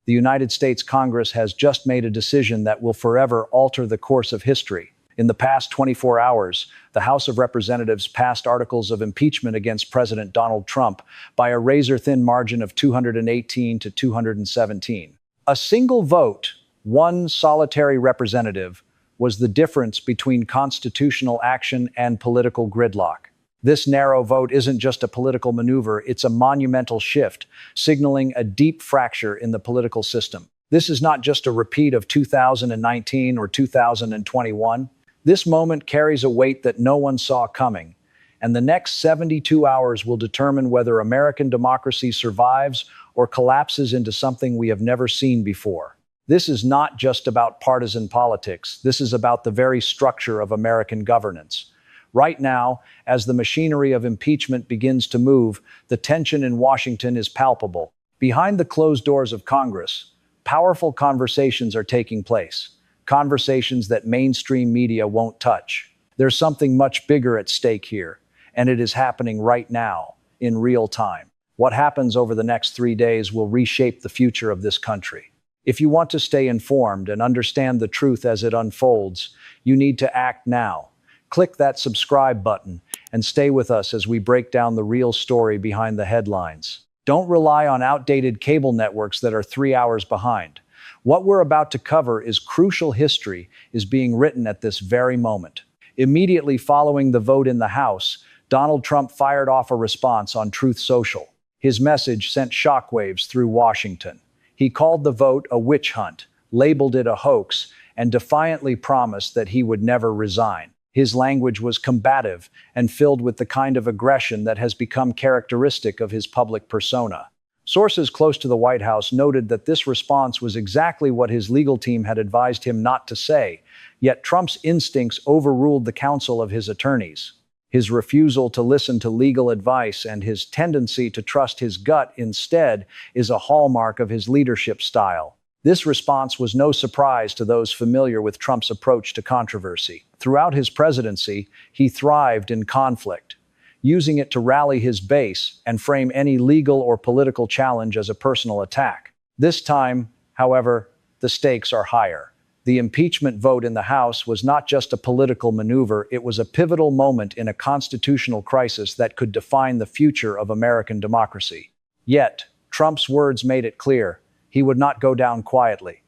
The United States Congress has just made a decision that will forever alter the course of history. In the past 24 hours, the House of Representatives passed articles of impeachment against President Donald Trump by a razor-thin margin of 218 to 217. A single vote, one solitary representative, was the difference between constitutional action and political gridlock. This narrow vote isn't just a political maneuver, it's a monumental shift, signaling a deep fracture in the political system. This is not just a repeat of 2019 or 2021. This moment carries a weight that no one saw coming, and the next 72 hours will determine whether American democracy survives or collapses into something we have never seen before. This is not just about partisan politics. This is about the very structure of American governance. Right now, as the machinery of impeachment begins to move, the tension in Washington is palpable. Behind the closed doors of Congress, powerful conversations are taking place. Conversations that mainstream media won't touch. There's something much bigger at stake here, and it is happening right now, in real time. What happens over the next 3 days will reshape the future of this country. If you want to stay informed and understand the truth as it unfolds, you need to act now. Click that subscribe button and stay with us as we break down the real story behind the headlines. Don't rely on outdated cable networks that are 3 hours behind. What we're about to cover is crucial history is being written at this very moment. Immediately following the vote in the House, Donald Trump fired off a response on Truth Social. His message sent shockwaves through Washington. He called the vote a witch hunt, labeled it a hoax, and defiantly promised that he would never resign. His language was combative and filled with the kind of aggression that has become characteristic of his public persona. Sources close to the White House noted that this response was exactly what his legal team had advised him not to say, yet Trump's instincts overruled the counsel of his attorneys. His refusal to listen to legal advice and his tendency to trust his gut instead is a hallmark of his leadership style. This response was no surprise to those familiar with Trump's approach to controversy. Throughout his presidency, he thrived in conflict, using it to rally his base and frame any legal or political challenge as a personal attack. This time, however, the stakes are higher. The impeachment vote in the House was not just a political maneuver, it was a pivotal moment in a constitutional crisis that could define the future of American democracy. Yet, Trump's words made it clear he would not go down quietly.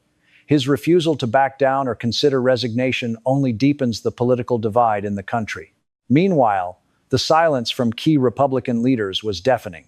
His refusal to back down or consider resignation only deepens the political divide in the country. Meanwhile, the silence from key Republican leaders was deafening.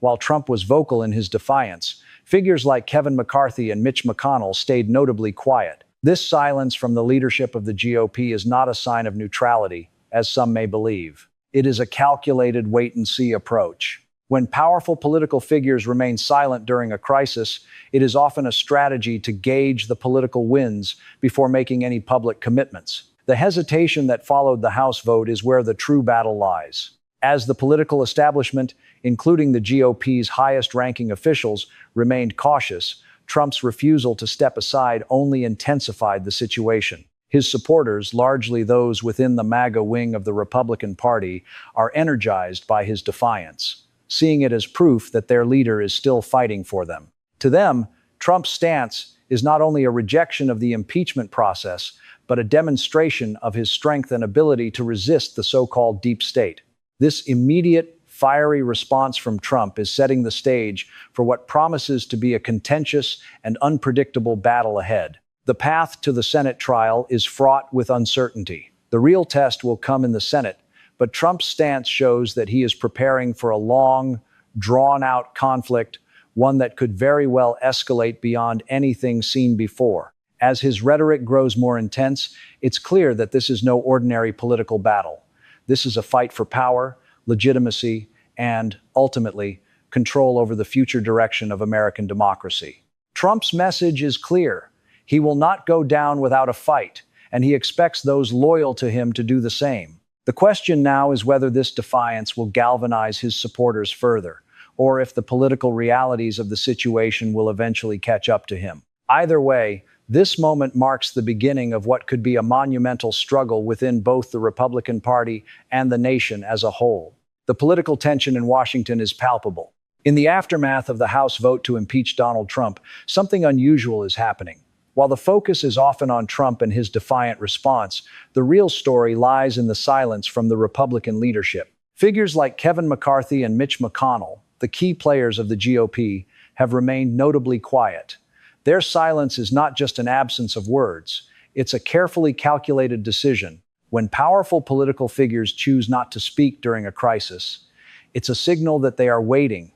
While Trump was vocal in his defiance, figures like Kevin McCarthy and Mitch McConnell stayed notably quiet. This silence from the leadership of the GOP is not a sign of neutrality, as some may believe. It is a calculated wait-and-see approach. When powerful political figures remain silent during a crisis, it is often a strategy to gauge the political winds before making any public commitments. The hesitation that followed the House vote is where the true battle lies. As the political establishment, including the GOP's highest-ranking officials, remained cautious, Trump's refusal to step aside only intensified the situation. His supporters, largely those within the MAGA wing of the Republican Party, are energized by his defiance, seeing it as proof that their leader is still fighting for them. To them, Trump's stance is not only a rejection of the impeachment process, but a demonstration of his strength and ability to resist the so-called deep state. This immediate, fiery response from Trump is setting the stage for what promises to be a contentious and unpredictable battle ahead. The path to the Senate trial is fraught with uncertainty. The real test will come in the Senate, but Trump's stance shows that he is preparing for a long, drawn-out conflict, one that could very well escalate beyond anything seen before. As his rhetoric grows more intense, it's clear that this is no ordinary political battle. This is a fight for power, legitimacy, and, ultimately, control over the future direction of American democracy. Trump's message is clear. He will not go down without a fight, and he expects those loyal to him to do the same. The question now is whether this defiance will galvanize his supporters further, or if the political realities of the situation will eventually catch up to him. Either way, this moment marks the beginning of what could be a monumental struggle within both the Republican Party and the nation as a whole. The political tension in Washington is palpable. In the aftermath of the House vote to impeach Donald Trump, something unusual is happening. While the focus is often on Trump and his defiant response, the real story lies in the silence from the Republican leadership. Figures like Kevin McCarthy and Mitch McConnell, the key players of the GOP, have remained notably quiet. Their silence is not just an absence of words, it's a carefully calculated decision. When powerful political figures choose not to speak during a crisis, it's a signal that they are waiting,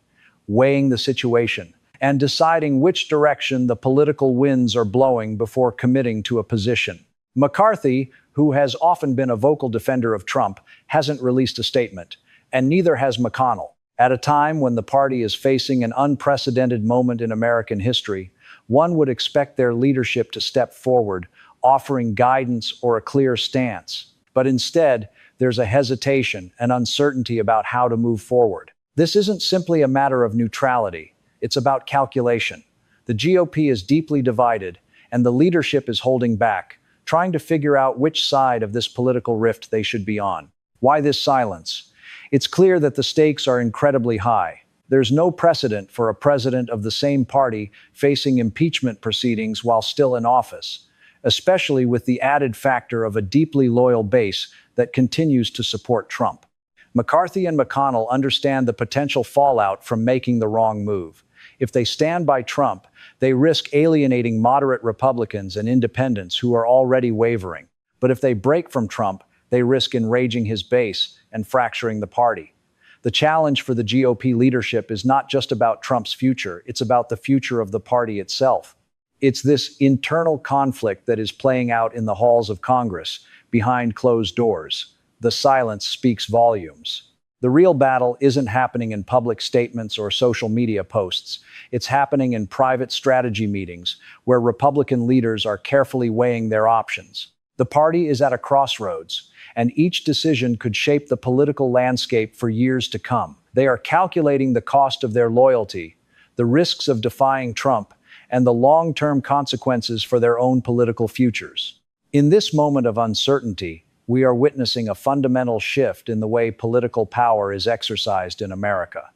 weighing the situation, and deciding which direction the political winds are blowing before committing to a position. McCarthy, who has often been a vocal defender of Trump, hasn't released a statement, and neither has McConnell. At a time when the party is facing an unprecedented moment in American history, one would expect their leadership to step forward, offering guidance or a clear stance. But instead, there's a hesitation and uncertainty about how to move forward. This isn't simply a matter of neutrality, it's about calculation. The GOP is deeply divided, and the leadership is holding back, trying to figure out which side of this political rift they should be on. Why this silence? It's clear that the stakes are incredibly high. There's no precedent for a president of the same party facing impeachment proceedings while still in office, especially with the added factor of a deeply loyal base that continues to support Trump. McCarthy and McConnell understand the potential fallout from making the wrong move. If they stand by Trump, they risk alienating moderate Republicans and independents who are already wavering. But if they break from Trump, they risk enraging his base and fracturing the party. The challenge for the GOP leadership is not just about Trump's future, it's about the future of the party itself. It's this internal conflict that is playing out in the halls of Congress, behind closed doors. The silence speaks volumes. The real battle isn't happening in public statements or social media posts. It's happening in private strategy meetings, where Republican leaders are carefully weighing their options. The party is at a crossroads, and each decision could shape the political landscape for years to come. They are calculating the cost of their loyalty, the risks of defying Trump, and the long-term consequences for their own political futures. In this moment of uncertainty, we are witnessing a fundamental shift in the way political power is exercised in America.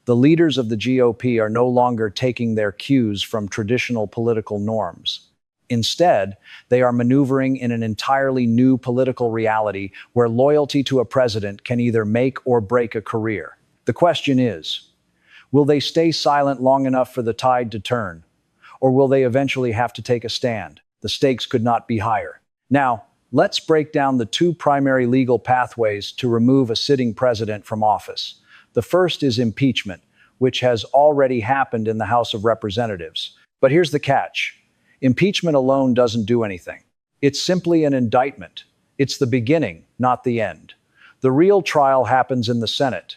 The leaders of the GOP are no longer taking their cues from traditional political norms. Instead, they are maneuvering in an entirely new political reality where loyalty to a president can either make or break a career. The question is, will they stay silent long enough for the tide to turn? Or will they eventually have to take a stand? The stakes could not be higher. Now, let's break down the two primary legal pathways to remove a sitting president from office. The first is impeachment, which has already happened in the House of Representatives. But here's the catch. Impeachment alone doesn't do anything. It's simply an indictment. It's the beginning, not the end. The real trial happens in the Senate,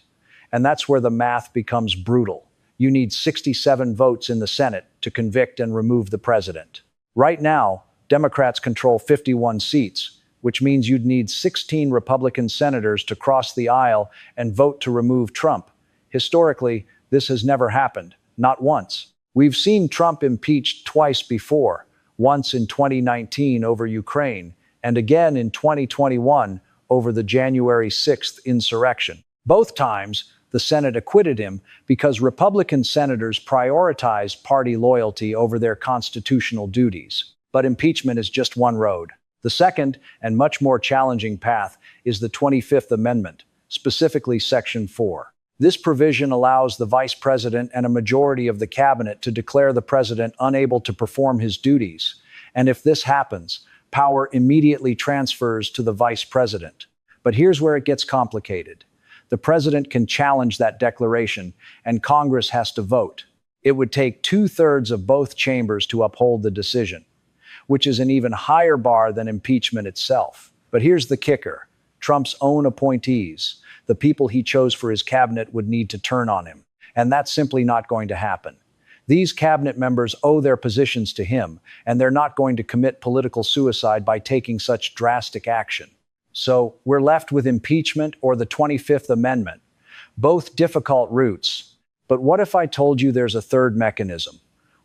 and that's where the math becomes brutal. You need 67 votes in the Senate to convict and remove the president. Right now, Democrats control 51 seats, which means you'd need 16 Republican senators to cross the aisle and vote to remove Trump. Historically, this has never happened, not once. We've seen Trump impeached twice before, once in 2019 over Ukraine, and again in 2021 over the January 6th insurrection. Both times, the Senate acquitted him because Republican senators prioritized party loyalty over their constitutional duties. But impeachment is just one road. The second, and much more challenging path, is the 25th Amendment, specifically Section 4. This provision allows the vice president and a majority of the cabinet to declare the president unable to perform his duties. And if this happens, power immediately transfers to the vice president. But here's where it gets complicated. The president can challenge that declaration, and Congress has to vote. It would take 2/3 of both chambers to uphold the decision, which is an even higher bar than impeachment itself. But here's the kicker. Trump's own appointees, the people he chose for his cabinet, would need to turn on him. And that's simply not going to happen. These cabinet members owe their positions to him, and they're not going to commit political suicide by taking such drastic action. So we're left with impeachment or the 25th Amendment, both difficult routes. But what if I told you there's a third mechanism,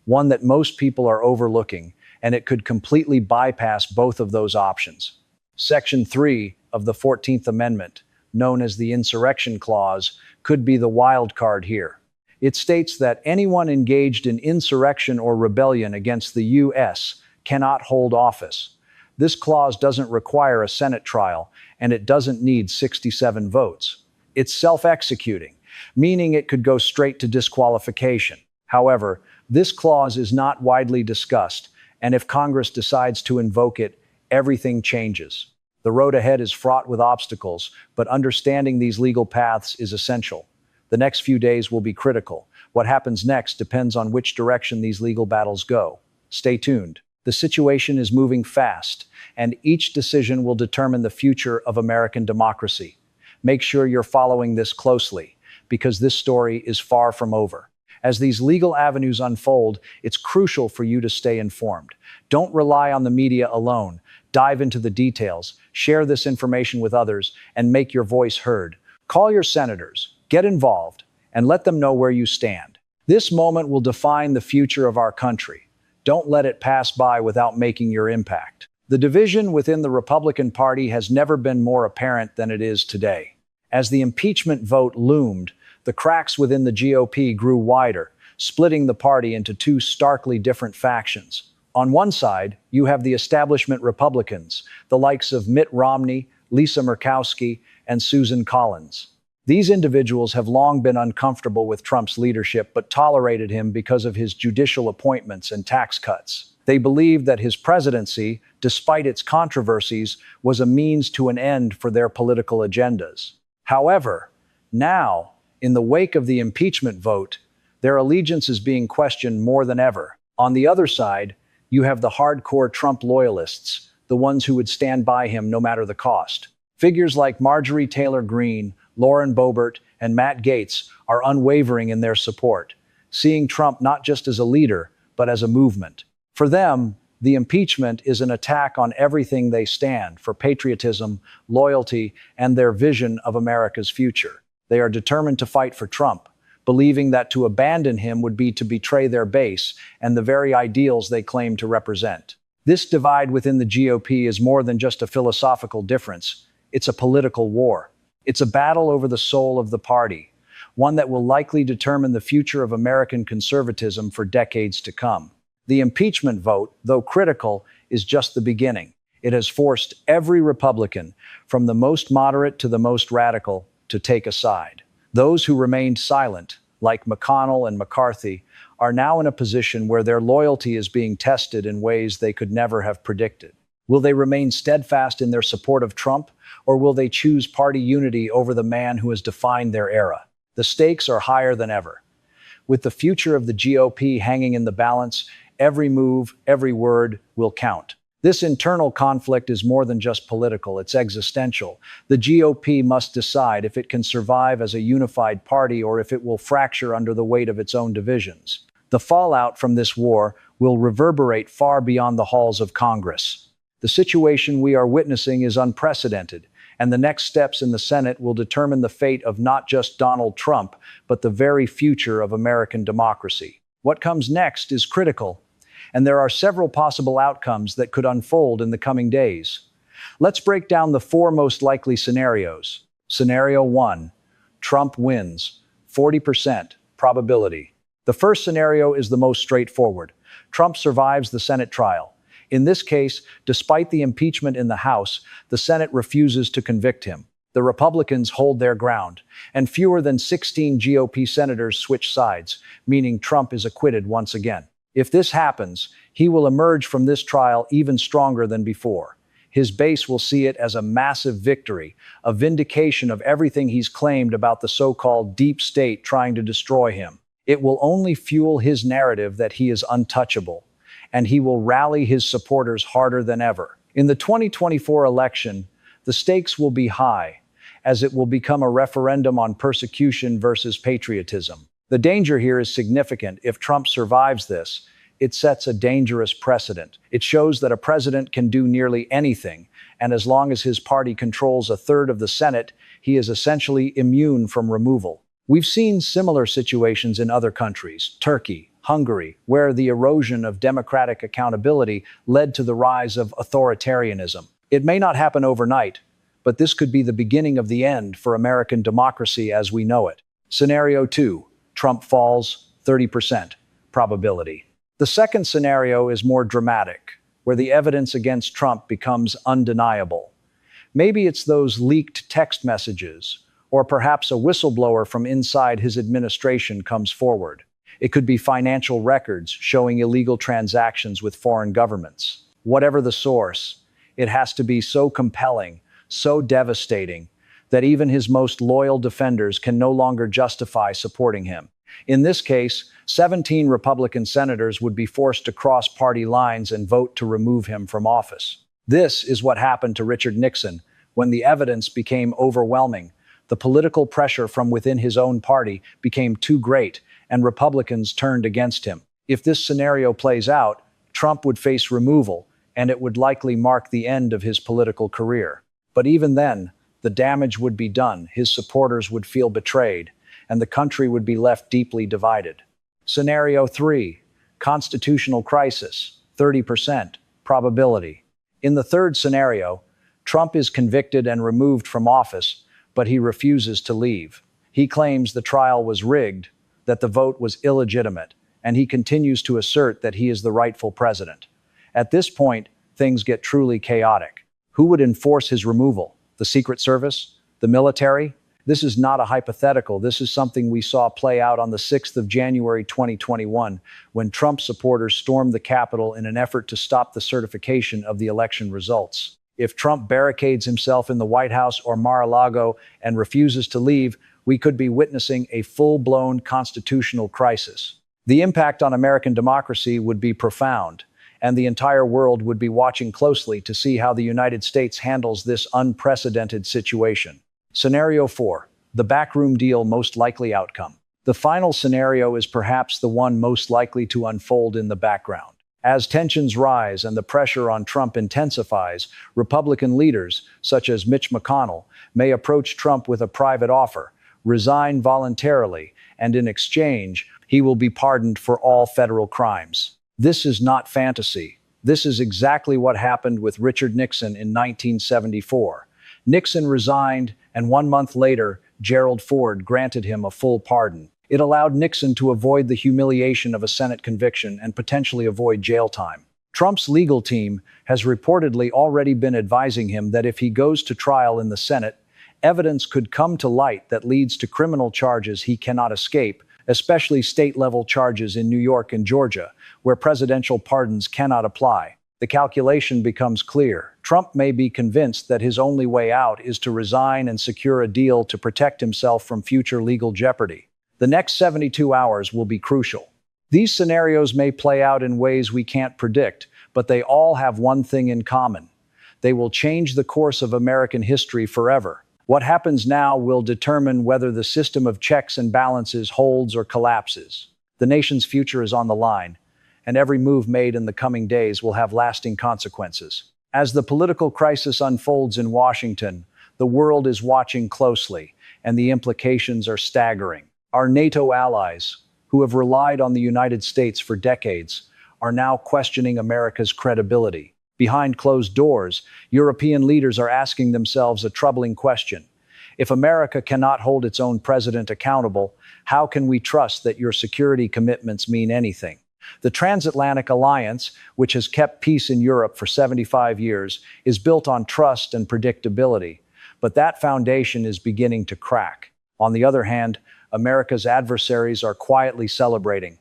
one that most people are overlooking, and it could completely bypass both of those options? Section 3 of the 14th Amendment, known as the Insurrection Clause, could be the wild card here. It states that anyone engaged in insurrection or rebellion against the U.S. cannot hold office. This clause doesn't require a Senate trial, and it doesn't need 67 votes. It's self-executing, meaning it could go straight to disqualification. However, this clause is not widely discussed, and if Congress decides to invoke it, everything changes. The road ahead is fraught with obstacles, but understanding these legal paths is essential. The next few days will be critical. What happens next depends on which direction these legal battles go. Stay tuned. The situation is moving fast, and each decision will determine the future of American democracy. Make sure you're following this closely, because this story is far from over. As these legal avenues unfold, it's crucial for you to stay informed. Don't rely on the media alone. Dive into the details, share this information with others, and make your voice heard. Call your senators, get involved, and let them know where you stand. This moment will define the future of our country. Don't let it pass by without making your impact. The division within the Republican Party has never been more apparent than it is today. As the impeachment vote loomed, the cracks within the GOP grew wider, splitting the party into two starkly different factions. On one side, you have the establishment Republicans, the likes of Mitt Romney, Lisa Murkowski, and Susan Collins. These individuals have long been uncomfortable with Trump's leadership but tolerated him because of his judicial appointments and tax cuts. They believed that his presidency, despite its controversies, was a means to an end for their political agendas. However, now, in the wake of the impeachment vote, their allegiance is being questioned more than ever. On the other side, you have the hardcore Trump loyalists, the ones who would stand by him no matter the cost. Figures like Marjorie Taylor Greene, Lauren Boebert, and Matt Gaetz are unwavering in their support, seeing Trump not just as a leader, but as a movement. For them, the impeachment is an attack on everything they stand for: patriotism, loyalty, and their vision of America's future. They are determined to fight for Trump, believing that to abandon him would be to betray their base and the very ideals they claim to represent. This divide within the GOP is more than just a philosophical difference. It's a political war. It's a battle over the soul of the party, one that will likely determine the future of American conservatism for decades to come. The impeachment vote, though critical, is just the beginning. It has forced every Republican, from the most moderate to the most radical, to take a side. Those who remained silent, like McConnell and McCarthy, are now in a position where their loyalty is being tested in ways they could never have predicted. Will they remain steadfast in their support of Trump, or will they choose party unity over the man who has defined their era? The stakes are higher than ever. With the future of the GOP hanging in the balance, every move, every word will count. This internal conflict is more than just political, it's existential. The GOP must decide if it can survive as a unified party or if it will fracture under the weight of its own divisions. The fallout from this war will reverberate far beyond the halls of Congress. The situation we are witnessing is unprecedented, and the next steps in the Senate will determine the fate of not just Donald Trump, but the very future of American democracy. What comes next is critical, and there are several possible outcomes that could unfold in the coming days. Let's break down the four most likely scenarios. Scenario 1, Trump wins, 40% probability. The first scenario is the most straightforward. Trump survives the Senate trial. In this case, despite the impeachment in the House, the Senate refuses to convict him. The Republicans hold their ground, and fewer than 16 GOP senators switch sides, meaning Trump is acquitted once again. If this happens, he will emerge from this trial even stronger than before. His base will see it as a massive victory, a vindication of everything he's claimed about the so-called deep state trying to destroy him. It will only fuel his narrative that he is untouchable, and he will rally his supporters harder than ever. In the 2024 election, the stakes will be high, as it will become a referendum on persecution versus patriotism. The danger here is significant. If Trump survives this, it sets a dangerous precedent. It shows that a president can do nearly anything, and as long as his party controls a third of the Senate, he is essentially immune from removal. We've seen similar situations in other countries, Turkey, Hungary, where the erosion of democratic accountability led to the rise of authoritarianism. It may not happen overnight, but this could be the beginning of the end for American democracy as we know it. Scenario 2, Trump falls, 30% probability. The second scenario is more dramatic, where the evidence against Trump becomes undeniable. Maybe it's those leaked text messages, or perhaps a whistleblower from inside his administration comes forward. It could be financial records showing illegal transactions with foreign governments. Whatever the source, it has to be so compelling, so devastating, that even his most loyal defenders can no longer justify supporting him. In this case, 17 Republican senators would be forced to cross party lines and vote to remove him from office. This is what happened to Richard Nixon when the evidence became overwhelming. The political pressure from within his own party became too great, and Republicans turned against him. If this scenario plays out, Trump would face removal, and it would likely mark the end of his political career. But even then, the damage would be done, his supporters would feel betrayed, and the country would be left deeply divided. Scenario 3, constitutional crisis, 30% probability. In the third scenario, Trump is convicted and removed from office, but he refuses to leave. He claims the trial was rigged, that the vote was illegitimate, and he continues to assert that he is the rightful president. At this point, things get truly chaotic. Who would enforce his removal? The Secret Service? The military? This is not a hypothetical. This is something we saw play out on the 6th of January 2021, when Trump supporters stormed the Capitol in an effort to stop the certification of the election results. If Trump barricades himself in the White House or Mar-a-Lago and refuses to leave, we could be witnessing a full-blown constitutional crisis. The impact on American democracy would be profound, and the entire world would be watching closely to see how the United States handles this unprecedented situation. Scenario 4, the backroom deal most likely outcome. The final scenario is perhaps the one most likely to unfold in the background. As tensions rise and the pressure on Trump intensifies, Republican leaders, such as Mitch McConnell, may approach Trump with a private offer, resign voluntarily, and in exchange, he will be pardoned for all federal crimes. This is not fantasy. This is exactly what happened with Richard Nixon in 1974. Nixon resigned, and 1 month later, Gerald Ford granted him a full pardon. It allowed Nixon to avoid the humiliation of a Senate conviction and potentially avoid jail time. Trump's legal team has reportedly already been advising him that if he goes to trial in the Senate, evidence could come to light that leads to criminal charges he cannot escape, especially state-level charges in New York and Georgia, where presidential pardons cannot apply. The calculation becomes clear. Trump may be convinced that his only way out is to resign and secure a deal to protect himself from future legal jeopardy. The next 72 hours will be crucial. These scenarios may play out in ways we can't predict, but they all have one thing in common. They will change the course of American history forever. What happens now will determine whether the system of checks and balances holds or collapses. The nation's future is on the line, and every move made in the coming days will have lasting consequences. As the political crisis unfolds in Washington, the world is watching closely, and the implications are staggering. Our NATO allies, who have relied on the United States for decades, are now questioning America's credibility. Behind closed doors, European leaders are asking themselves a troubling question. If America cannot hold its own president accountable, how can we trust that your security commitments mean anything? The transatlantic alliance, which has kept peace in Europe for 75 years, is built on trust and predictability, but that foundation is beginning to crack. On the other hand, America's adversaries are quietly celebrating.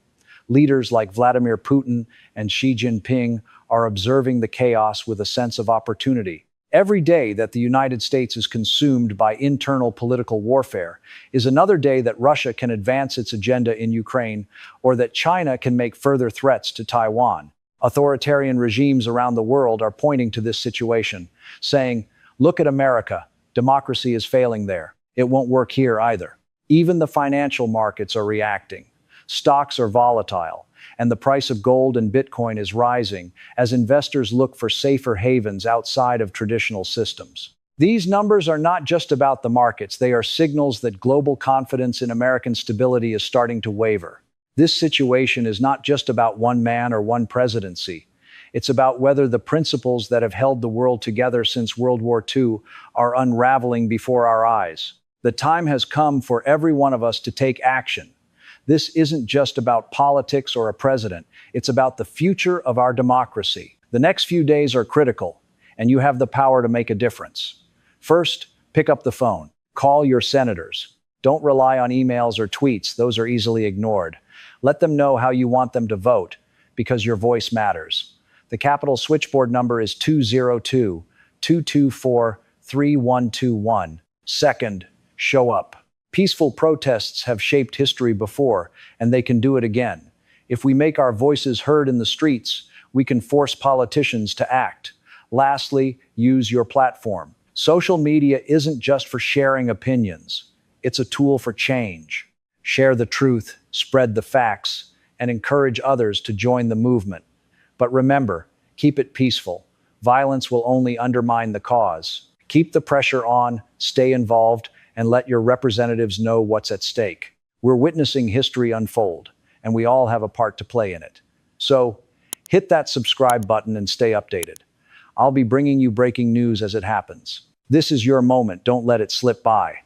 Leaders like Vladimir Putin and Xi Jinping are observing the chaos with a sense of opportunity. Every day that the United States is consumed by internal political warfare is another day that Russia can advance its agenda in Ukraine, or that China can make further threats to Taiwan. Authoritarian regimes around the world are pointing to this situation, saying, "Look at America. Democracy is failing there. It won't work here either." Even the financial markets are reacting. Stocks are volatile, and the price of gold and Bitcoin is rising as investors look for safer havens outside of traditional systems. These numbers are not just about the markets, they are signals that global confidence in American stability is starting to waver. This situation is not just about one man or one presidency. It's about whether the principles that have held the world together since World War II are unraveling before our eyes. The time has come for every one of us to take action. This isn't just about politics or a president. It's about the future of our democracy. The next few days are critical, and you have the power to make a difference. First, pick up the phone. Call your senators. Don't rely on emails or tweets. Those are easily ignored. Let them know how you want them to vote, because your voice matters. The Capitol switchboard number is 202-224-3121. Second, show up. Peaceful protests have shaped history before, and they can do it again. If we make our voices heard in the streets, we can force politicians to act. Lastly, use your platform. Social media isn't just for sharing opinions. It's a tool for change. Share the truth, spread the facts, and encourage others to join the movement. But remember, keep it peaceful. Violence will only undermine the cause. Keep the pressure on, stay involved, and let your representatives know what's at stake. We're witnessing history unfold, and we all have a part to play in it. So, hit that subscribe button and stay updated. I'll be bringing you breaking news as it happens. This is your moment, don't let it slip by.